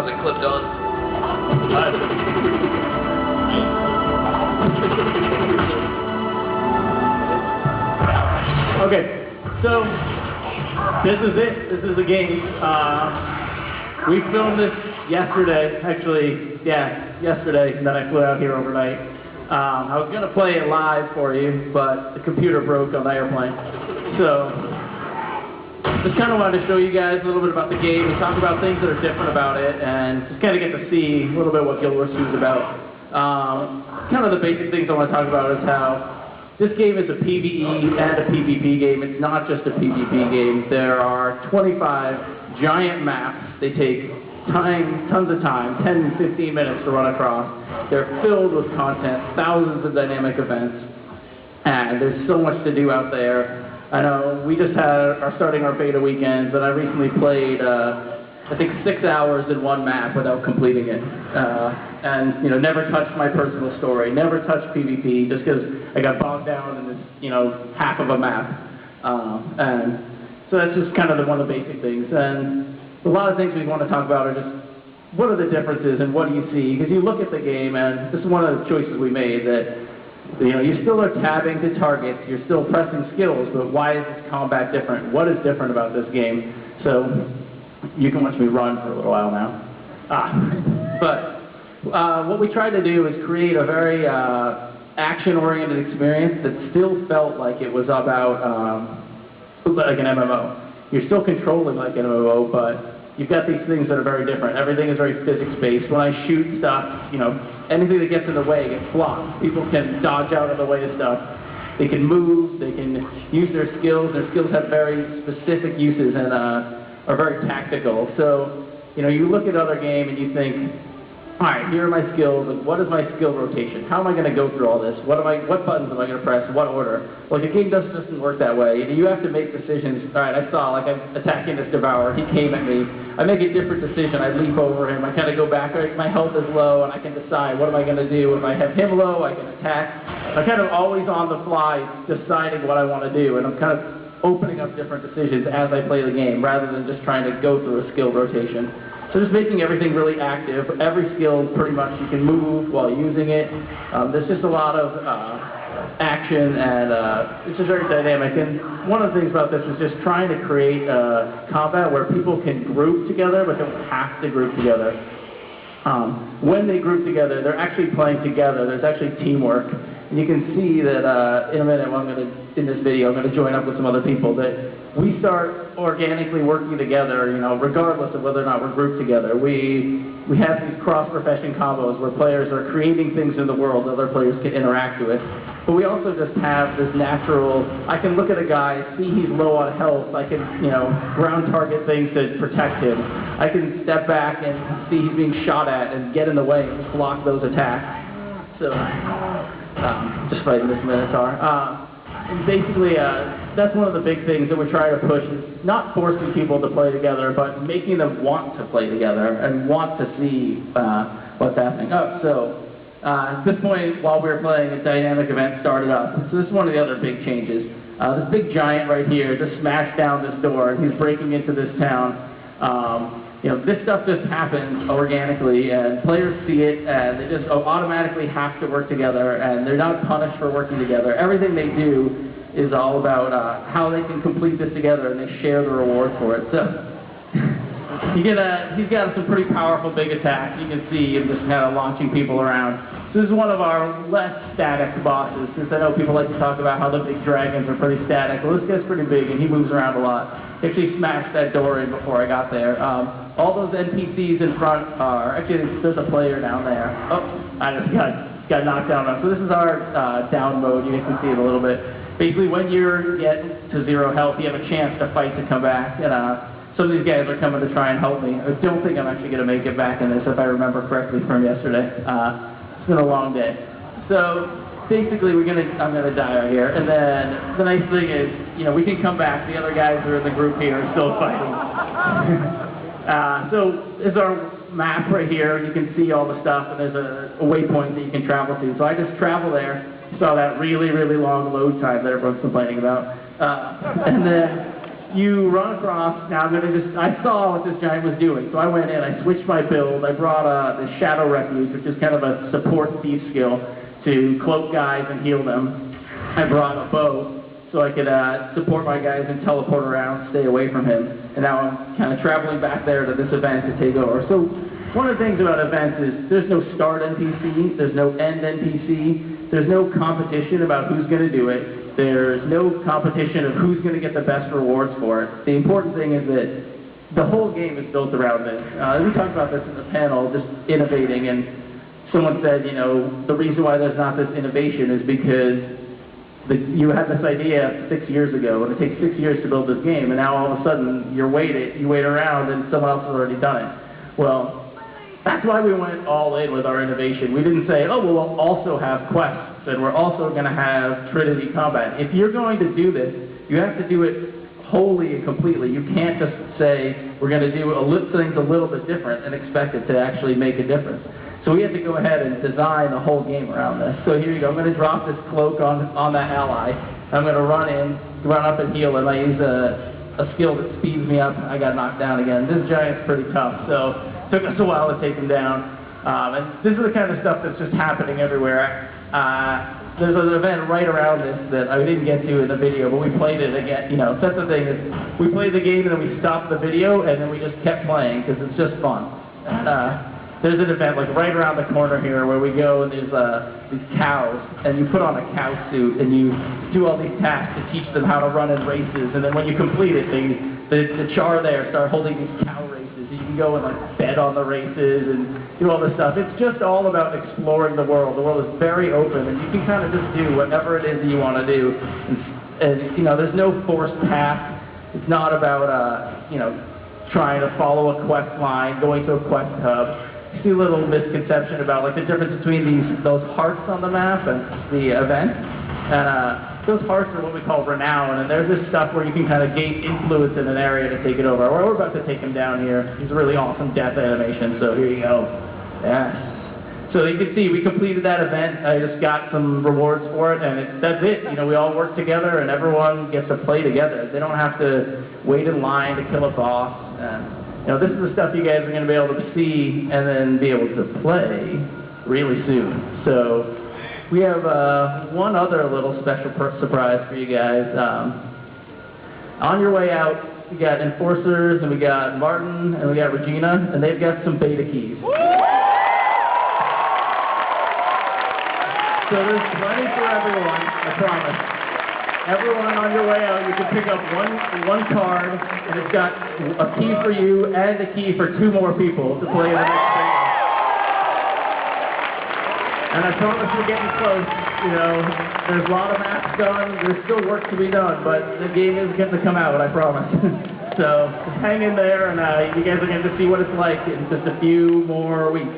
How's it clipped on? Okay, so this is it. This is the game. We filmed this yesterday, actually, yesterday, and then I flew out here overnight. I was going to play it live for you, but the computer broke on the airplane. So, just kind of wanted to show you guys a little bit about the game and talk about things that are different about it, and just kind of get to see a little bit what Guild Wars 2 is about. Kind of the basic things I want to talk about is how this game is a PvE and a PvP game. It's not just a PvP game. There are 25 giant maps. They take tons of time, 10, 15 minutes to run across. They're filled with content, thousands of dynamic events, and there's so much to do out there. I know we just are starting our beta weekends, and I recently played, I think 6 hours in one map without completing it. And, you know, never touched my personal story, never touched PvP, just because I got bogged down in this, you know, half of a map. And so that's just kind of one of the basic things. And a lot of things we want to talk about are just, what are the differences and what do you see? Because you look at the game, and this is one of the choices we made, that, you know, you still are tabbing to targets, you're still pressing skills, but why is this combat different? What is different about this game? So, you can watch me run for a little while now. What we tried to do is create a very action-oriented experience that still felt like it was about like an MMO. You're still controlling like an MMO, but you've got these things that are very different. Everything is very physics-based. When I shoot stuff, you know, anything that gets in the way gets blocked. People can dodge out of the way of stuff. They can move, they can use their skills. Their skills have very specific uses and are very tactical. So, you know, you look at other game and you think, all right, here are my skills. What is my skill rotation? How am I going to go through all this? What buttons am I going to press? What order? Well, the game doesn't work that way. You have to make decisions. All right, I saw, like, I'm attacking this devourer. He came at me. I make a different decision. I leap over him. I kind of go back. My health is low, and I can decide what am I going to do. If I have him low, I can attack. I'm kind of always on the fly deciding what I want to do, and I'm kind of opening up different decisions as I play the game, rather than just trying to go through a skill rotation. So just making everything really active. Every skill, pretty much, you can move while using it. There's just a lot of action, and it's just very dynamic. And one of the things about this is just trying to create combat where people can group together, but don't have to group together. When they group together, they're actually playing together. There's actually teamwork. And you can see that in a minute, in this video, I'm going to join up with some other people, that we start organically working together, you know, regardless of whether or not we're grouped together. We have these cross-profession combos where players are creating things in the world that other players can interact with. But we also just have this natural, I can look at a guy, see he's low on health, I can, you know, ground target things to protect him. I can step back and see he's being shot at and get in the way and just block those attacks. So, just fighting this Minotaur. And basically, that's one of the big things that we try to push, is not forcing people to play together, but making them want to play together and want to see what's happening. At this point, while we were playing, a dynamic event started up. So this is one of the other big changes. This big giant right here just smashed down this door, and he's breaking into this town. You know, this stuff just happens organically, and players see it, and they just automatically have to work together, and they're not punished for working together. Everything they do is all about how they can complete this together, and they share the reward for it. So, he's got some pretty powerful big attacks. You can see him just kind of launching people around. So this is one of our less static bosses, since I know people like to talk about how the big dragons are pretty static. Well, this guy's pretty big, and he moves around a lot. He actually smashed that door in before I got there. All those NPCs in front are, actually there's a player down there. Oh, I just got knocked down. So this is our down mode. You can see it a little bit. Basically, when you get to 0 health, you have a chance to fight to come back. And some of these guys are coming to try and help me. I don't think I'm actually going to make it back in this, if I remember correctly from yesterday. It's been a long day. So basically, I'm gonna die right here. And then the nice thing is, you know, we can come back. The other guys who are in the group here are still fighting. So there's our map right here. You can see all the stuff, and there's a waypoint that you can travel to. So I just travel there. Saw that really, really long load time that everyone's complaining about. And then you run across, now I saw what this giant was doing, so I went in, I switched my build, I brought the Shadow Refuge, which is kind of a support thief skill to cloak guys and heal them. I brought a bow, so I could support my guys and teleport around, stay away from him, and now I'm kind of traveling back there to this event to take over. So one of the things about events is there's no start NPC, there's no end NPC, there's no competition about who's going to do it. There's no competition of who's going to get the best rewards for it. The important thing is that the whole game is built around this. We talked about this in the panel, just innovating, and someone said, you know, the reason why there's not this innovation is because you had this idea 6 years ago, and it takes 6 years to build this game, and now all of a sudden you wait around and someone else has already done it. Well, that's why we went all in with our innovation. We didn't say, oh, well, we'll also have quests, and we're also going to have Trinity combat. If you're going to do this, you have to do it wholly and completely. You can't just say, we're going to do things a little bit different and expect it to actually make a difference. So we had to go ahead and design the whole game around this. So here you go. I'm going to drop this cloak on that ally. I'm going to run up and heal him. I use a skill that speeds me up. I got knocked down again. This giant's pretty tough, so it took us a while to take him down. And this is the kind of stuff that's just happening everywhere. There's an event right around this that I didn't get to in the video, but we played it again. You know, that's the thing, is we played the game and then we stopped the video and then we just kept playing because it's just fun. There's an event like right around the corner here where we go and there's these cows, and you put on a cow suit and you do all these tasks to teach them how to run in races, and then when you complete it, the char there start holding these cow races. You can go and like bet on the races and do all this stuff. It's just all about exploring the world. The world is very open, and you can kind of just do whatever it is that you want to do. And you know, there's no forced path. It's not about you know, trying to follow a quest line, going to a quest hub. You see a little misconception about like the difference between those hearts on the map and the event. And those hearts are what we call renown, and there's this stuff where you can kind of gain influence in an area to take it over. We're about to take him down here. He's a really awesome death animation, so here you go. Yes. So you can see we completed that event. I just got some rewards for it, and that's it. You know, we all work together, and everyone gets to play together. They don't have to wait in line to kill a boss. You know, this is the stuff you guys are going to be able to see and then be able to play really soon. So we have one other little special surprise for you guys. On your way out, we got Enforcers, and we got Martin, and we got Regina, and they've got some beta keys. So there's plenty for everyone, I promise. Everyone on your way out, you can pick up one card, and it's got a key for you and a key for 2 more people to play the next game. And I promise we're getting close. You know, there's a lot of maps done. There's still work to be done, but the game is going to come out, I promise. So hang in there, and you guys are going to see what it's like in just a few more weeks.